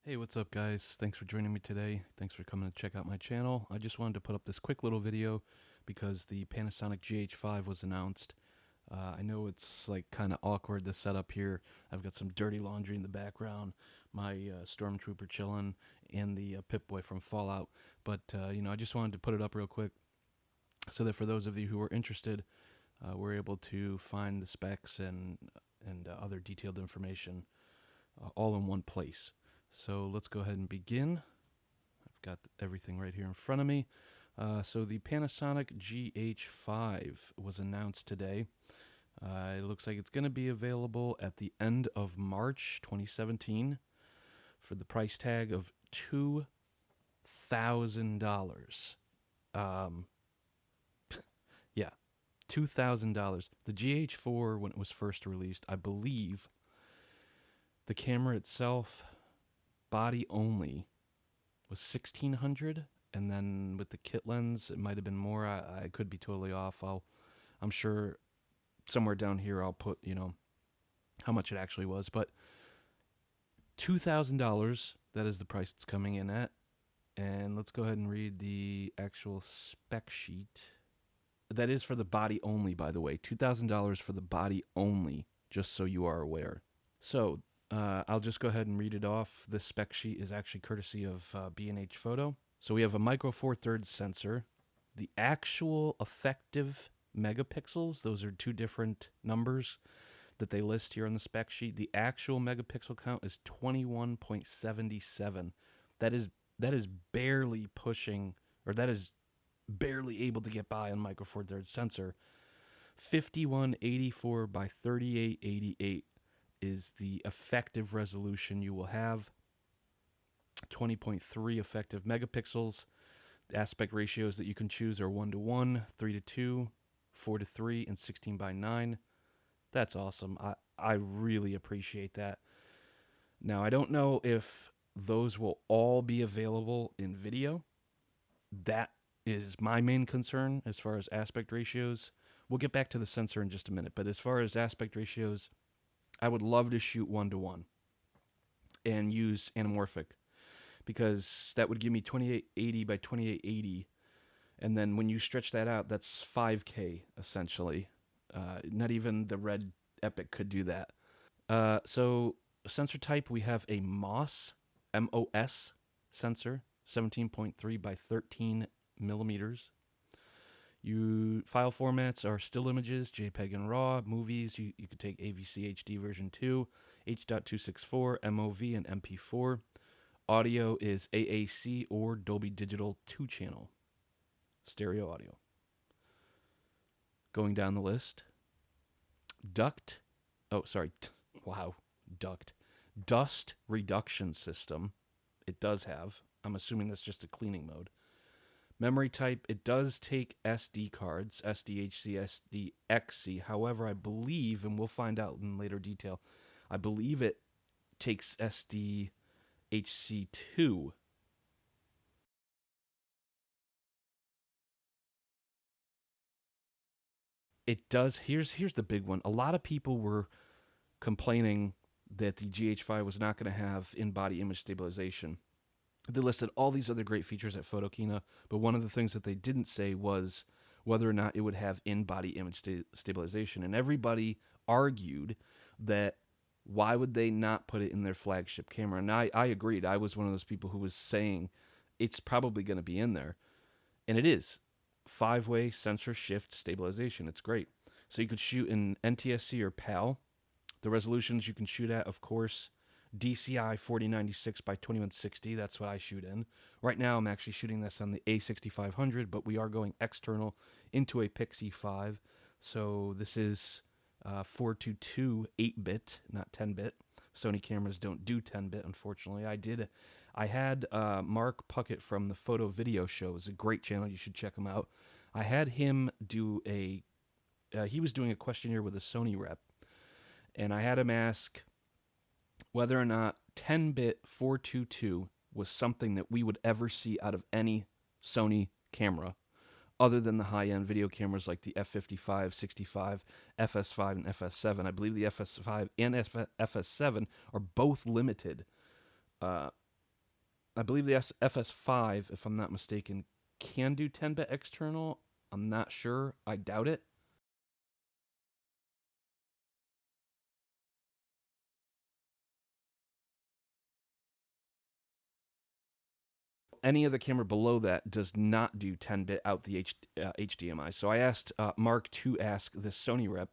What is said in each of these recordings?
Hey, what's up guys? Thanks for joining me today. Thanks for coming to check out my channel. I just wanted to put up this quick little video because the Panasonic GH5 was announced. I know it's like kind of awkward, the setup here. I've got some dirty laundry in the background, my Stormtrooper chilling, and the Pip-Boy from Fallout. But, I just wanted to put it up real quick so that for those of you who are interested, we're able to find the specs and other detailed information all in one place. So let's go ahead and begin. I've got everything right here in front of me. So the Panasonic GH5 was announced today. It looks like it's going to be available at the end of March 2017 for the price tag of $2,000. Yeah, $2,000. The GH4, when it was first released, I believe the camera itself, body only, was $1,600, and then with the kit lens it might have been more. I could be totally off. I'm sure somewhere down here I'll put how much it actually was, but $2,000, that is the price it's coming in at. And let's go ahead and read the actual spec sheet. That is for the body only, by the way. $2,000 for the body only, just so you are aware. So I'll just go ahead and read it off. This spec sheet is actually courtesy of B&H Photo. So we have a micro four thirds sensor. The actual effective megapixels, those are two different numbers that they list here on the spec sheet. The actual megapixel count is 21.77. That is barely pushing, or that is barely able to get by on micro four thirds sensor. 5184 by 3888 is the effective resolution you will have. 20.3 effective megapixels. The aspect ratios that you can choose are 1:1, 3:2, 4:3, and 16:9. That's awesome. I really appreciate that. Now, I don't know if those will all be available in video. That is my main concern as far as aspect ratios. We'll get back to the sensor in just a minute, but as far as aspect ratios, I would love to shoot 1:1 and use anamorphic, because that would give me 2880 by 2880, and then when you stretch that out, that's 5K essentially. Not even the Red Epic could do that. So sensor type, we have a MOS sensor, 17.3 by 13 millimeters. File formats are still images, JPEG and RAW. Movies, you could take AVCHD version 2, H.264, MOV, and MP4. Audio is AAC or Dolby Digital 2-channel stereo audio. Going down the list, dust reduction system. It does have. I'm assuming that's just a cleaning mode. Memory type, it does take SD cards, SDHC, SDXC. However, I believe, and we'll find out in later detail, I believe it takes SDHC2. It does. Here's the big one. A lot of people were complaining that the GH5 was not going to have in-body image stabilization. They listed all these other great features at Photokina, but one of the things that they didn't say was whether or not it would have in-body image stabilization. And everybody argued that why would they not put it in their flagship camera? And I agreed. I was one of those people who was saying it's probably going to be in there. And it is. 5-way sensor shift stabilization. It's great. So you could shoot in NTSC or PAL. The resolutions you can shoot at, of course, DCI 4096 by 2160. That's what I shoot in. Right now, I'm actually shooting this on the A6500, but we are going external into a Pixie 5. So this is 422 8-bit, not 10-bit. Sony cameras don't do 10-bit, unfortunately. I had Mark Puckett from the Photo Video Show. It's a great channel. You should check him out. I had him do he was doing a questionnaire with a Sony rep, and I had him ask whether or not 10-bit 422 was something that we would ever see out of any Sony camera other than the high-end video cameras like the F55, 65, FS5, and FS7. I believe the FS5 and FS7 are both limited I believe the FS5, if I'm not mistaken, can do 10-bit external. I'm not sure. I doubt it. Any other camera below that does not do 10-bit out the HDMI. So I asked Mark to ask the Sony rep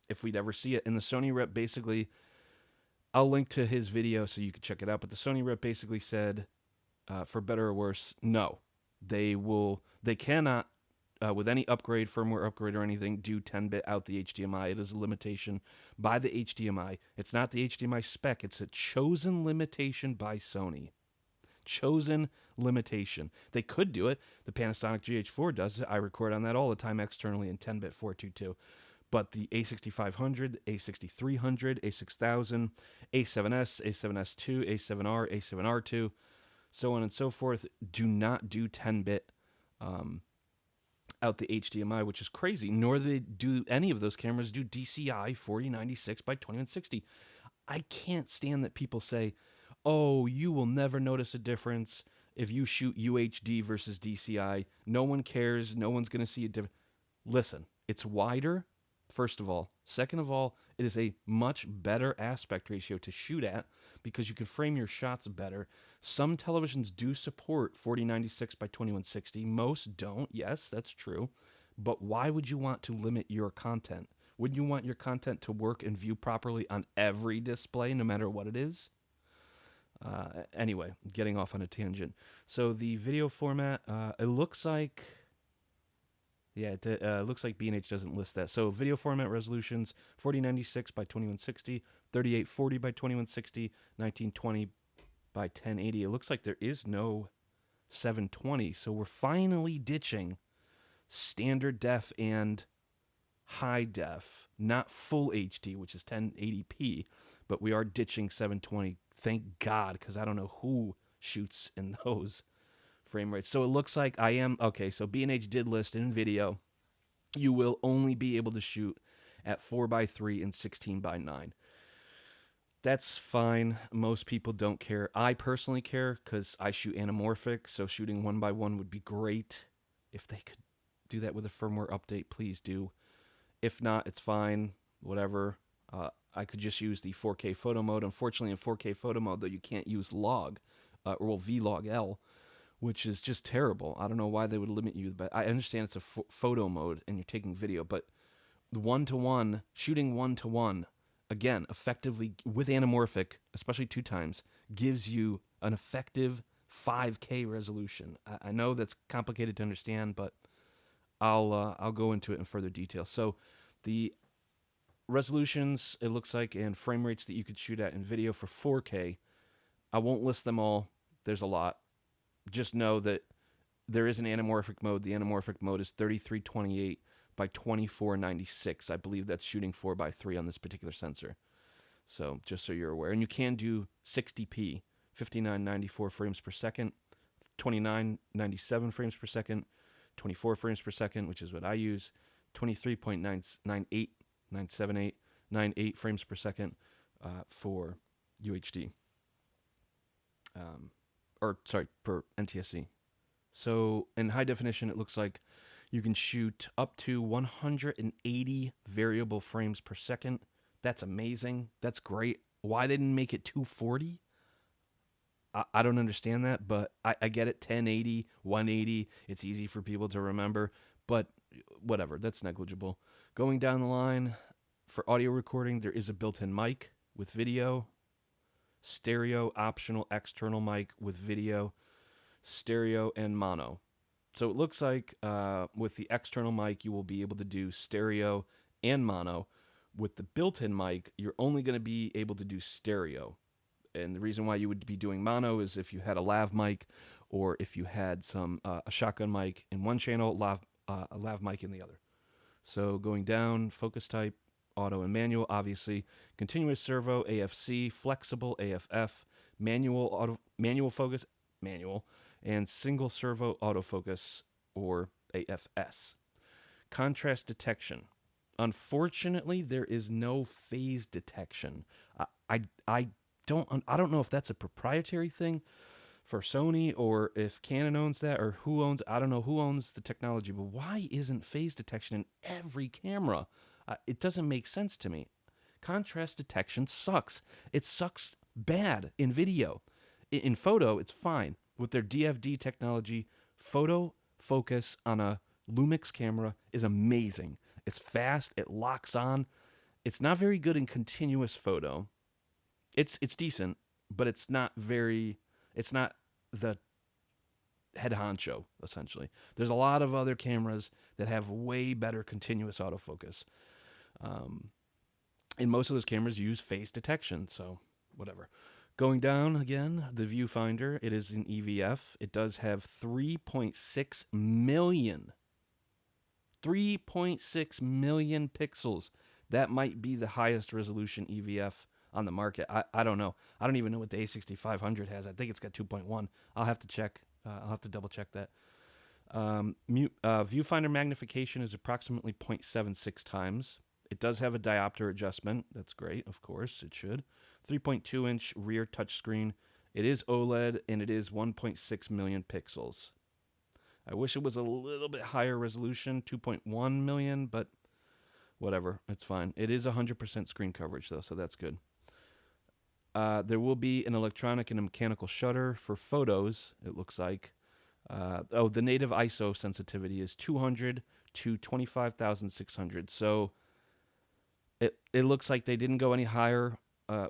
if we'd ever see it. And the Sony rep basically, I'll link to his video so you can check it out. But the Sony rep basically said, for better or worse, no. They cannot, with any upgrade, firmware upgrade or anything, do 10-bit out the HDMI. It is a limitation by the HDMI. It's not the HDMI spec. It's a chosen limitation by Sony. Chosen limitation. They could do it. The Panasonic GH4 does it. I record on that all the time externally in 10-bit 422. But the A6500, A6300, A6000, A7S, A7S2, A7R, A7R2, so on and so forth, do not do 10-bit out the HDMI, which is crazy. Nor do any of those cameras do DCI 4096 by 2160. I can't stand that people say, oh, you will never notice a difference if you shoot UHD versus DCI. No one cares. No one's going to see a difference. Listen, it's wider, first of all. Second of all, it is a much better aspect ratio to shoot at because you can frame your shots better. Some televisions do support 4096 by 2160. Most don't. Yes, that's true. But why would you want to limit your content? Wouldn't you want your content to work and view properly on every display, no matter what it is? Anyway, getting off on a tangent. So the video format, it looks like, yeah, it looks like B&H doesn't list that. So video format resolutions, 4096 by 2160, 3840 by 2160, 1920 by 1080. It looks like there is no 720. So we're finally ditching standard def and high def, not full HD, which is 1080p, but we are ditching 720. Thank God, because I don't know who shoots in those frame rates. So it looks like I am, okay, so B&H did list in video, you will only be able to shoot at 4:3 and 16:9. That's fine. Most people don't care. I personally care because I shoot anamorphic, so shooting 1:1 would be great. If they could do that with a firmware update, please do. If not, it's fine. Whatever. I could just use the 4K photo mode. Unfortunately, in 4K photo mode, though, you can't use log, or vlog-L, which is just terrible. I don't know why they would limit you, but I understand it's a photo mode and you're taking video, but one-to-one, shooting one-to-one, again, effectively with anamorphic, especially 2 times, gives you an effective 5K resolution. I know that's complicated to understand, but I'll go into it in further detail. So the resolutions, it looks like, and frame rates that you could shoot at in video for 4K, I won't list them all. There's a lot. Just know that there is an anamorphic mode. The anamorphic mode is 3328 by 2496. I believe that's shooting 4:3 on this particular sensor. So just so you're aware. And you can do 60p, 5994 frames per second, 2997 frames per second, 24 frames per second, which is what I use, 23.978 frames per second for UHD. Per NTSC. So in high definition, it looks like you can shoot up to 180 variable frames per second. That's amazing. That's great. Why they didn't make it 240? I don't understand that, but I get it. 1080, 180. It's easy for people to remember, but whatever. That's negligible. Going down the line, for audio recording, there is a built-in mic with video, stereo optional external mic with video, stereo, and mono. So it looks like with the external mic, you will be able to do stereo and mono. With the built-in mic, you're only going to be able to do stereo. And the reason why you would be doing mono is if you had a lav mic, or if you had a shotgun mic in one channel, a lav mic in the other. So going down, focus type, auto and manual, obviously, continuous servo, AFC, flexible, AFF, manual focus, manual, and single servo autofocus, or AFS. Contrast detection. Unfortunately, there is no phase detection. I don't know if that's a proprietary thing for Sony, or if Canon owns that, or who owns, I don't know who owns the technology, but why isn't phase detection in every camera? It doesn't make sense to me. Contrast detection sucks. It sucks bad in video. In photo, it's fine. With their DFD technology, photo focus on a Lumix camera is amazing. It's fast, it locks on. It's not very good in continuous photo. It's decent, but it's not the head honcho, essentially. There's a lot of other cameras that have way better continuous autofocus. And most of those cameras use face detection, so whatever. Going down again, the viewfinder, it is an EVF. It does have 3.6 million 3.6 million pixels. That might be the highest resolution EVF on the market. I don't know. I don't even know what the A6500 has. I think it's got 2.1. I'll have to check. I'll have to double check that. Viewfinder magnification is approximately 0.76 times. It does have a diopter adjustment. That's great, of course. It should. 3.2-inch rear touchscreen. It is OLED, and it is 1.6 million pixels. I wish it was a little bit higher resolution, 2.1 million, but whatever. It's fine. It is 100% screen coverage, though, so that's good. There will be an electronic and a mechanical shutter for photos, it looks like. The native ISO sensitivity is 200 to 25,600. So it looks like they didn't go any higher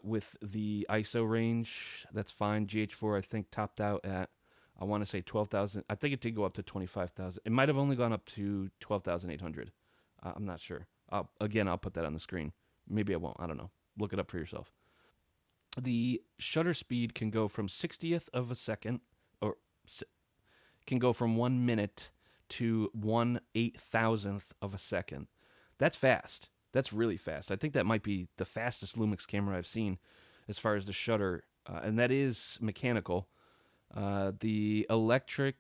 with the ISO range. That's fine. GH4, I think, topped out at, I want to say 12,000. I think it did go up to 25,000. It might have only gone up to 12,800. I'm not sure. I'll put that on the screen. Maybe I won't. I don't know. Look it up for yourself. The shutter speed can go from 60th of a second, or can go from 1 minute to 1/8,000th of a second. That's fast. That's really fast. I think that might be the fastest Lumix camera I've seen as far as the shutter, and that is mechanical. The electronic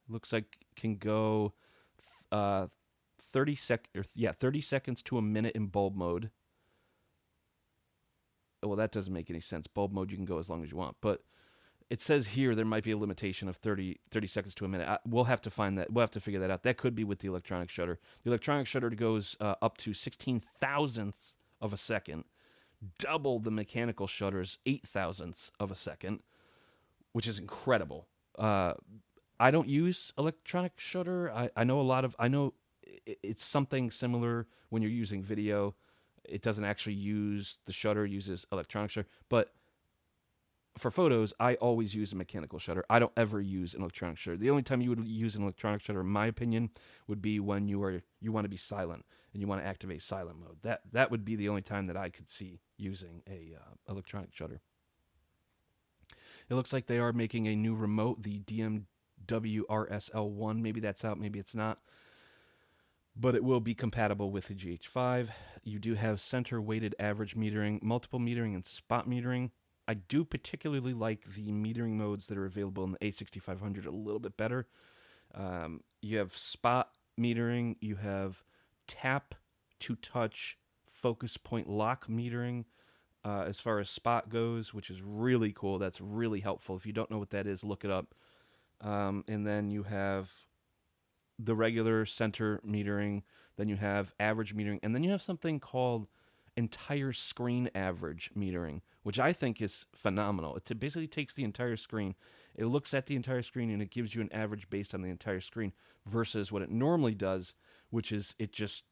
looks like can go 30 seconds to a minute in bulb mode. Well, that doesn't make any sense. Bulb mode, you can go as long as you want. But it says here there might be a limitation of 30 seconds to a minute. We'll have to find that. We'll have to figure that out. That could be with the electronic shutter. The electronic shutter goes up to 16,000ths of a second, double the mechanical shutter's 8,000ths of a second, which is incredible. I don't use electronic shutter. I know it's something similar when you're using video. It doesn't actually use the shutter, it uses electronic shutter. But for photos, I always use a mechanical shutter. I don't ever use an electronic shutter. The only time you would use an electronic shutter, in my opinion, would be when you want to be silent and you want to activate silent mode. That would be the only time that I could see using a electronic shutter. It looks like they are making a new remote, the DMW-RSL1. Maybe that's out, maybe it's not. But it will be compatible with the GH5. You do have center weighted average metering, multiple metering, and spot metering. I do particularly like the metering modes that are available in the A6500 a little bit better. You have spot metering, you have tap to touch focus point lock metering as far as spot goes, which is really cool. That's really helpful. If you don't know what that is, look it up. And then you have the regular center metering, then you have average metering, and then you have something called entire screen average metering, which I think is phenomenal. It basically takes the entire screen, it looks at the entire screen, and it gives you an average based on the entire screen versus what it normally does, which is it's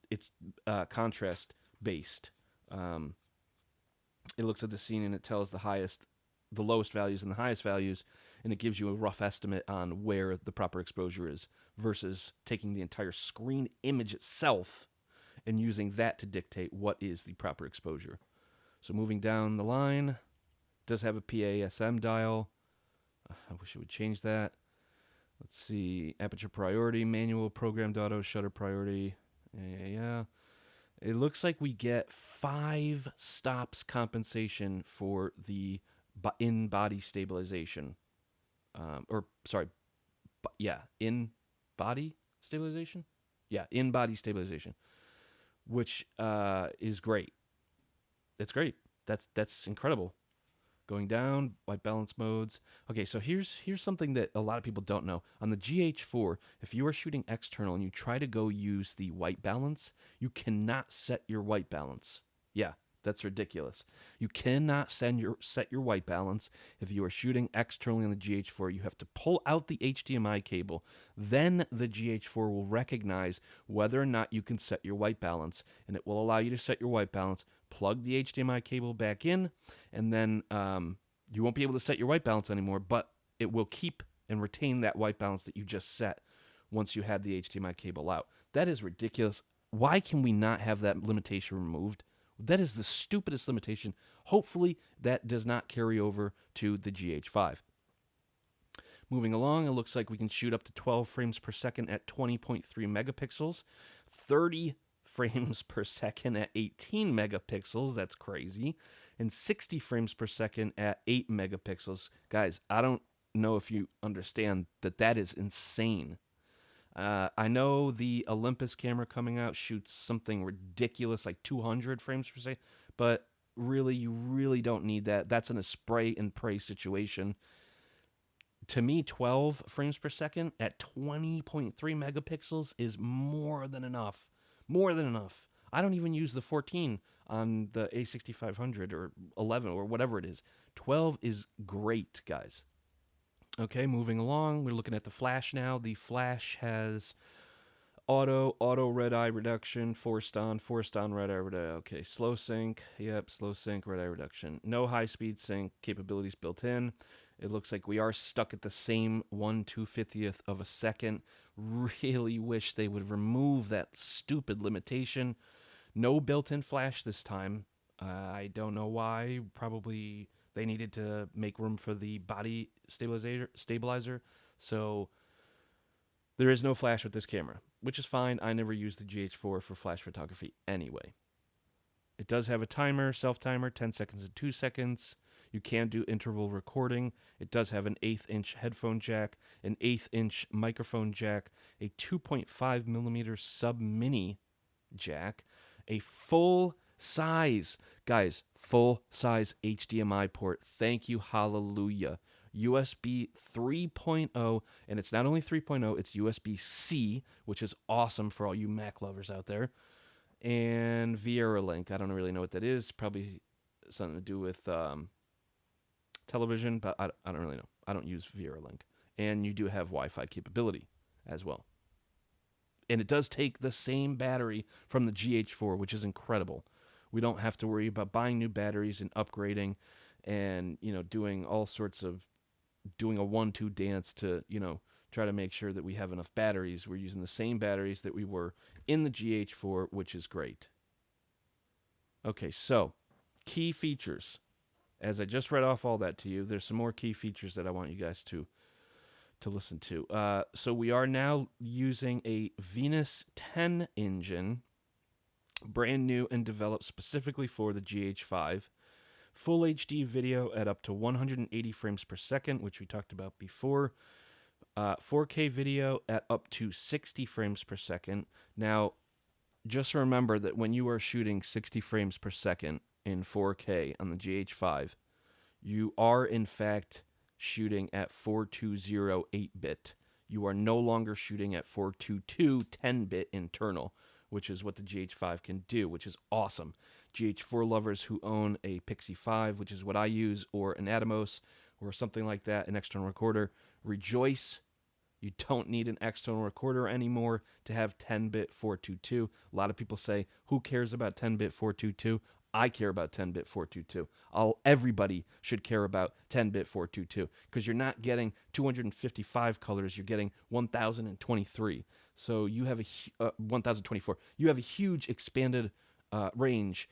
contrast based. It looks at the scene and it tells the lowest values and the highest values, and it gives you a rough estimate on where the proper exposure is versus taking the entire screen image itself and using that to dictate what is the proper exposure. So moving down the line, it does have a PASM dial. I wish it would change that. Let's see, aperture priority, manual, programmed auto, shutter priority. Yeah. It looks like we get 5 stops compensation for the in-body stabilization. In-body stabilization? Yeah, in-body stabilization, which is great. It's great. That's incredible Going down, white balance modes. Okay, so here's something that a lot of people don't know. On the GH4, if you are shooting external and you try to go use the white balance, you cannot set your white balance. Yeah, that's ridiculous. You cannot set your white balance if you are shooting externally on the GH4. You have to pull out the HDMI cable. Then the GH4 will recognize whether or not you can set your white balance, and it will allow you to set your white balance. Plug the HDMI cable back in, and then you won't be able to set your white balance anymore, but it will keep and retain that white balance that you just set once you had the HDMI cable out. That is ridiculous. Why can we not have that limitation removed? That is the stupidest limitation. Hopefully that does not carry over to the GH5. Moving along, it looks like we can shoot up to 12 frames per second at 20.3 megapixels, 30 frames per second at 18 megapixels, that's crazy, and 60 frames per second at 8 megapixels. Guys, I don't know if you understand that is insane. I know the Olympus camera coming out shoots something ridiculous like 200 frames per second, but really, you really don't need that. That's in a spray and pray situation. To me, 12 frames per second at 20.3 megapixels is more than enough. More than enough. I don't even use the 14 on the A6500 or 11 or whatever it is. 12 is great, guys. Okay, moving along, we're looking at the flash now. The flash has auto red eye reduction, forced on red eye reduction. Okay, slow sync, yep, slow sync, red eye reduction. No high-speed sync capabilities built in. It looks like we are stuck at the same 1/250th of a second. Really wish they would remove that stupid limitation. No built-in flash this time. I don't know why. Probably they needed to make room for the body stabilizer. So there is no flash with this camera, which is fine. I never use the GH4 for flash photography anyway. It does have a timer, self-timer, 10 seconds and 2 seconds. You can do interval recording. It does have an 1/8-inch headphone jack, an 1/8-inch microphone jack, a 2.5 millimeter sub-mini jack, a full-size, guys, full-size HDMI port. Thank you, hallelujah. USB 3.0, and it's not only 3.0, it's USB-C, which is awesome for all you Mac lovers out there. And Viera Link, I don't really know what that is. Probably something to do with television, but I don't really know. I don't use Viera Link. And you do have Wi-Fi capability as well. And it does take the same battery from the GH4, which is incredible. We don't have to worry about buying new batteries and upgrading and, doing all sorts of, doing a 1-2 dance to, try to make sure that we have enough batteries. We're using the same batteries that we were in the GH4, which is great. Okay, so key features. As I just read off all that to you, there's some more key features that I want you guys to listen to. So we are now using a Venus 10 engine, brand new and developed specifically for the GH5. Full HD video at up to 180 frames per second, which we talked about before. 4K video at up to 60 frames per second. Now, just remember that when you are shooting 60 frames per second in 4K on the GH5, you are in fact shooting at 420 8-bit. You are no longer shooting at 422 10-bit internal, which is what the GH5 can do, which is awesome. GH4 lovers who own a Pixie 5, which is what I use, or an Atomos, or something like that, an external recorder, rejoice. You don't need an external recorder anymore to have 10-bit 422. A lot of people say, who cares about 10-bit 422? I care about 10-bit 422. Everybody should care about 10-bit 422 because you're not getting 255 colors. You're getting 1023. So you have 1024. You have a huge expanded range.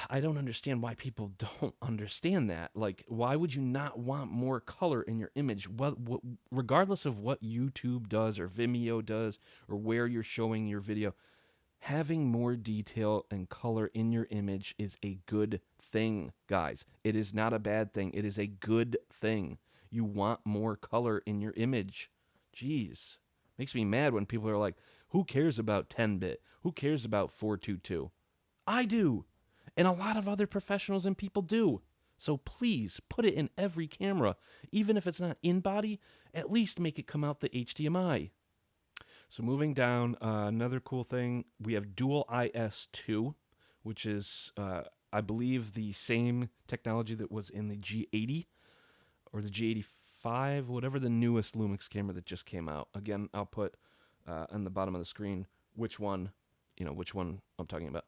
I don't understand why people don't understand that. Like, why would you not want more color in your image? Regardless of what YouTube does or Vimeo does or where you're showing your video, having more detail and color in your image is a good thing, guys. It is not a bad thing. It is a good thing. You want more color in your image. Jeez. Makes me mad when people are like, who cares about 10-bit? Who cares about 422? I do. And a lot of other professionals and people do. So please put it in every camera. Even if it's not in body, at least make it come out the HDMI. So moving down, another cool thing, we have dual IS2, which is, I believe, the same technology that was in the G80 or the G85, whatever the newest Lumix camera that just came out. Again, I'll put on the bottom of the screen which one I'm talking about.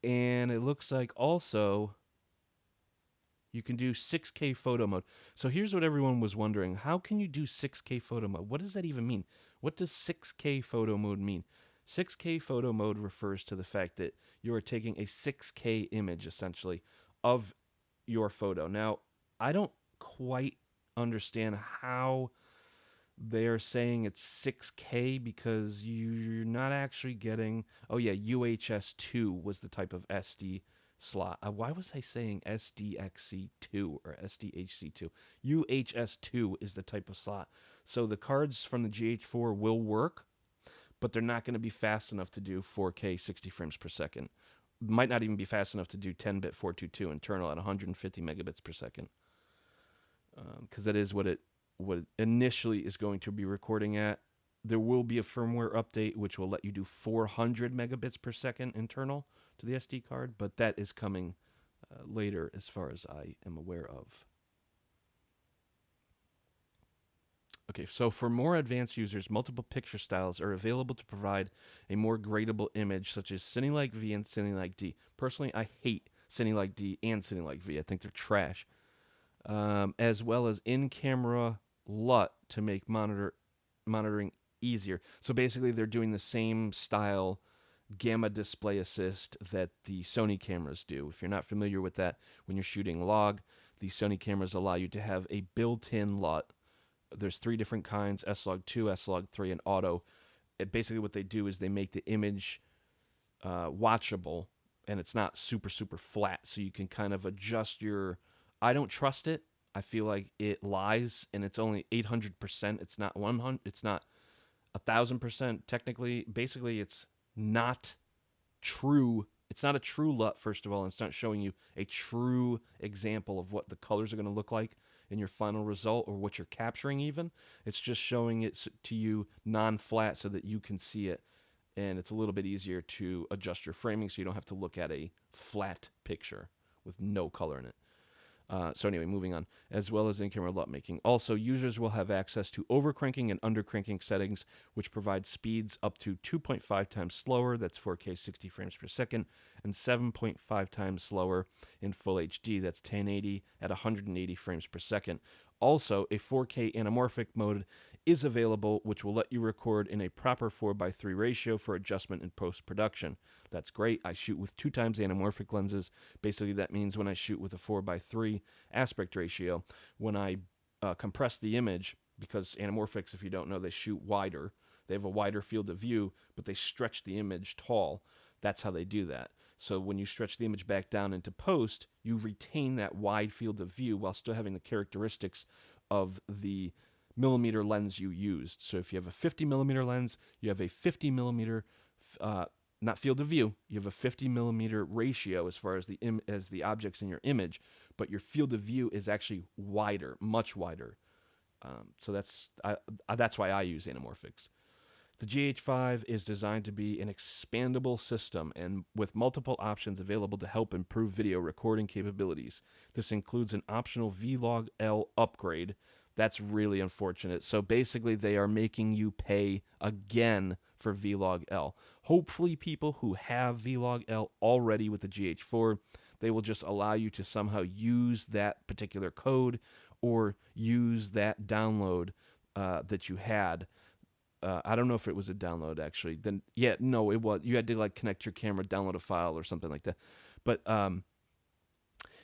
And it looks like also you can do 6K photo mode. So here's what everyone was wondering. How can you do 6K photo mode? What does that even mean? What does 6K photo mode mean? 6K photo mode refers to the fact that you are taking a 6K image, essentially, of your photo. Now, I don't quite understand how they're saying it's 6K because you're not actually getting... Oh, yeah, UHS-II was the type of SD slot. Why was I saying SDXC2 or SDHC2? UHS-II is the type of slot. So the cards from the GH4 will work, but they're not going to be fast enough to do 4K 60 frames per second. Might not even be fast enough to do 10-bit 422 internal at 150 megabits per second. Because that is what it initially is going to be recording at. There will be a firmware update which will let you do 400 megabits per second internal to the SD card, but that is coming later as far as I am aware of. Okay, so for more advanced users, multiple picture styles are available to provide a more gradable image, such as Cinelike V and Cinelike D. Personally, I hate Cinelike D and Cinelike V. I think they're trash. As well as in-camera LUT to make monitoring easier. So basically, they're doing the same style gamma display assist that the Sony cameras do. If you're not familiar with that, when you're shooting log, the Sony cameras allow you to have a built-in LUT. There's 3 different kinds, S-Log2, S-Log3, and auto. Basically what they do is they make the image watchable, and it's not super, super flat, so you can kind of adjust your... I don't trust it. I feel like it lies, and it's only 800%. It's not 100. It's not 1,000% technically. Basically, it's not true. It's not a true LUT, first of all, and it's not showing you a true example of what the colors are going to look like in your final result or what you're capturing even. It's just showing it to you non-flat so that you can see it, and it's a little bit easier to adjust your framing so you don't have to look at a flat picture with no color in it. So anyway, moving on, as well as in-camera LUT making. Also, users will have access to overcranking and undercranking settings, which provide speeds up to 2.5 times slower, that's 4K 60 frames per second, and 7.5 times slower in Full HD, that's 1080 at 180 frames per second. Also, a 4K anamorphic mode is available, which will let you record in a proper 4:3 ratio for adjustment in post-production. That's great. I shoot with 2 times anamorphic lenses. Basically, that means when I shoot with a 4:3 aspect ratio, when I compress the image, because anamorphics, if you don't know, they shoot wider. They have a wider field of view, but they stretch the image tall. That's how they do that. So when you stretch the image back down into post, you retain that wide field of view while still having the characteristics of the millimeter lens you used. So if you have a 50 millimeter lens, you have a 50 millimeter, not field of view, you have a 50 millimeter ratio as far as the objects in your image, but your field of view is actually wider, much wider. So that's why I use anamorphics. The GH5 is designed to be an expandable system and with multiple options available to help improve video recording capabilities. This includes an optional Vlog-L upgrade. That's really unfortunate. So basically, they are making you pay again for Vlog-L. Hopefully, people who have Vlog-L already with the GH4, they will just allow you to somehow use that particular code or use that download that you had. I don't know if it was a download actually. Then yeah, no, it was. You had to like connect your camera, download a file or something like that. But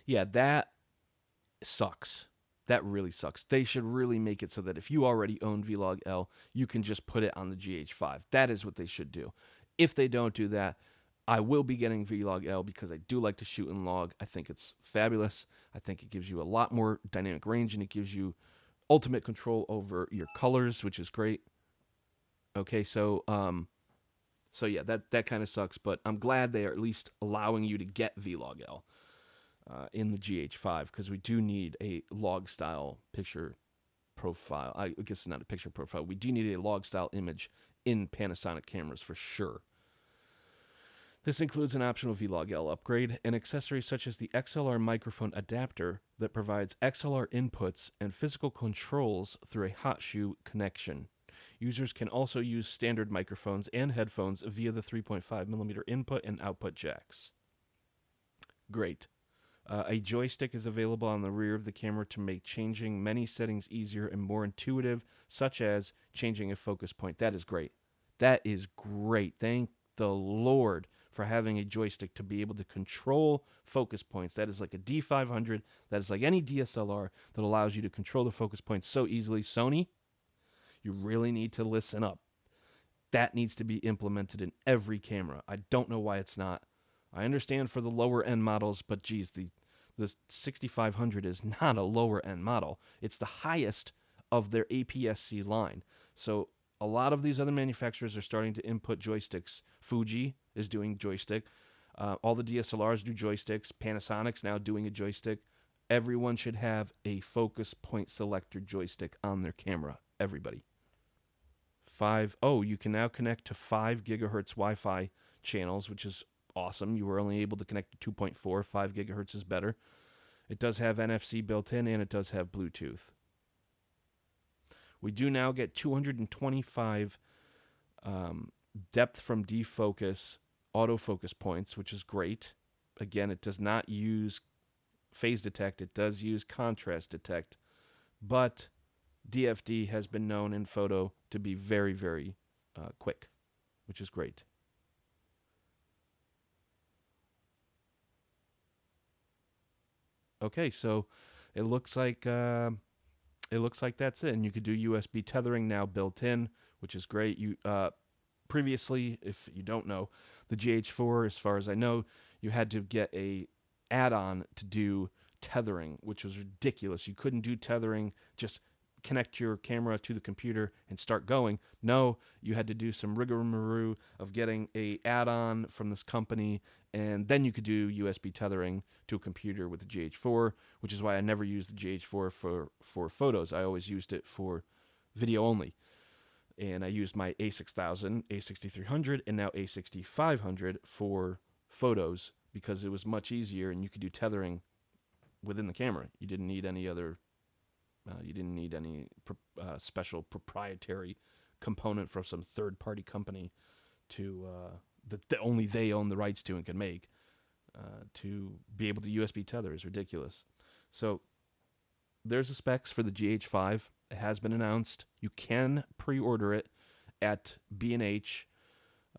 yeah, that sucks. That really sucks. They should really make it so that if you already own Vlog-L, you can just put it on the GH5. That is what they should do. If they don't do that, I will be getting Vlog-L because I do like to shoot in log. I think it's fabulous. I think it gives you a lot more dynamic range and it gives you ultimate control over your colors, which is great. Okay, so yeah, that kind of sucks, but I'm glad they are at least allowing you to get Vlog-L. in the GH5, because we do need a log style picture profile. I guess it's not a picture profile. We do need a log style image in Panasonic cameras for sure. This includes an optional V-Log-L upgrade and accessories such as the XLR microphone adapter that provides XLR inputs and physical controls through a hotshoe connection. Users can also use standard microphones and headphones via the 3.5mm input and output jacks. Great. A joystick is available on the rear of the camera to make changing many settings easier and more intuitive, such as changing a focus point. That is great. That is great. Thank the Lord for having a joystick to be able to control focus points. That is like a D500. That is like any DSLR that allows you to control the focus points so easily. Sony, you really need to listen up. That needs to be implemented in every camera. I don't know why it's not. I understand for the lower end models, but geez, the 6500 is not a lower end model. It's the highest of their APS-C line. So a lot of these other manufacturers are starting to input joysticks. Fuji is doing joystick. All the DSLRs do joysticks. Panasonic's now doing a joystick. Everyone should have a focus point selector joystick on their camera. Everybody. You can now connect to 5 gigahertz Wi-Fi channels, which is awesome. You were only able to connect to 2.4. 5 gigahertz is better. It does have NFC built in, and it does have Bluetooth. We do now get 225 depth from defocus autofocus points, which is great. Again, it does not use phase detect. It does use contrast detect. But DFD has been known in photo to be very, very quick, which is great. Okay, so it looks like that's it. And you could do USB tethering now built in, which is great. You previously, if you don't know, the GH4, as far as I know, you had to get a add-on to do tethering, which was ridiculous. You couldn't do tethering, just connect your camera to the computer and start going. No, you had to do some rigmarole of getting a add-on from this company, and then you could do USB tethering to a computer with the GH4, which is why I never used the GH4 for photos. I always used it for video only. And I used my A6000, A6300, and now A6500 for photos because it was much easier and you could do tethering within the camera. You didn't need any other, special proprietary component from some third-party company that only they own the rights to and can make. To be able to USB tether is ridiculous. So there's the specs for the GH5. It has been announced. You can pre-order it at B&H.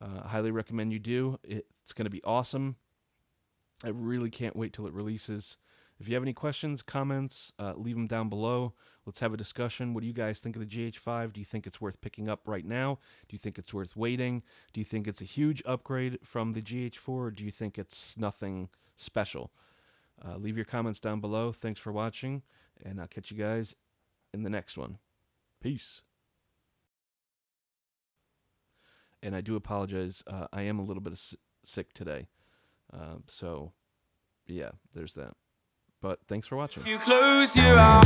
Highly recommend you do. It's going to be awesome. I really can't wait till it releases. If you have any questions, comments, leave them down below. Let's have a discussion. What do you guys think of the GH5? Do you think it's worth picking up right now? Do you think it's worth waiting? Do you think it's a huge upgrade from the GH4? Or do you think it's nothing special? Leave your comments down below. Thanks for watching, and I'll catch you guys in the next one. Peace. And I do apologize. I am a little bit sick today. So, yeah, there's that. But thanks for watching. If you close your eyes.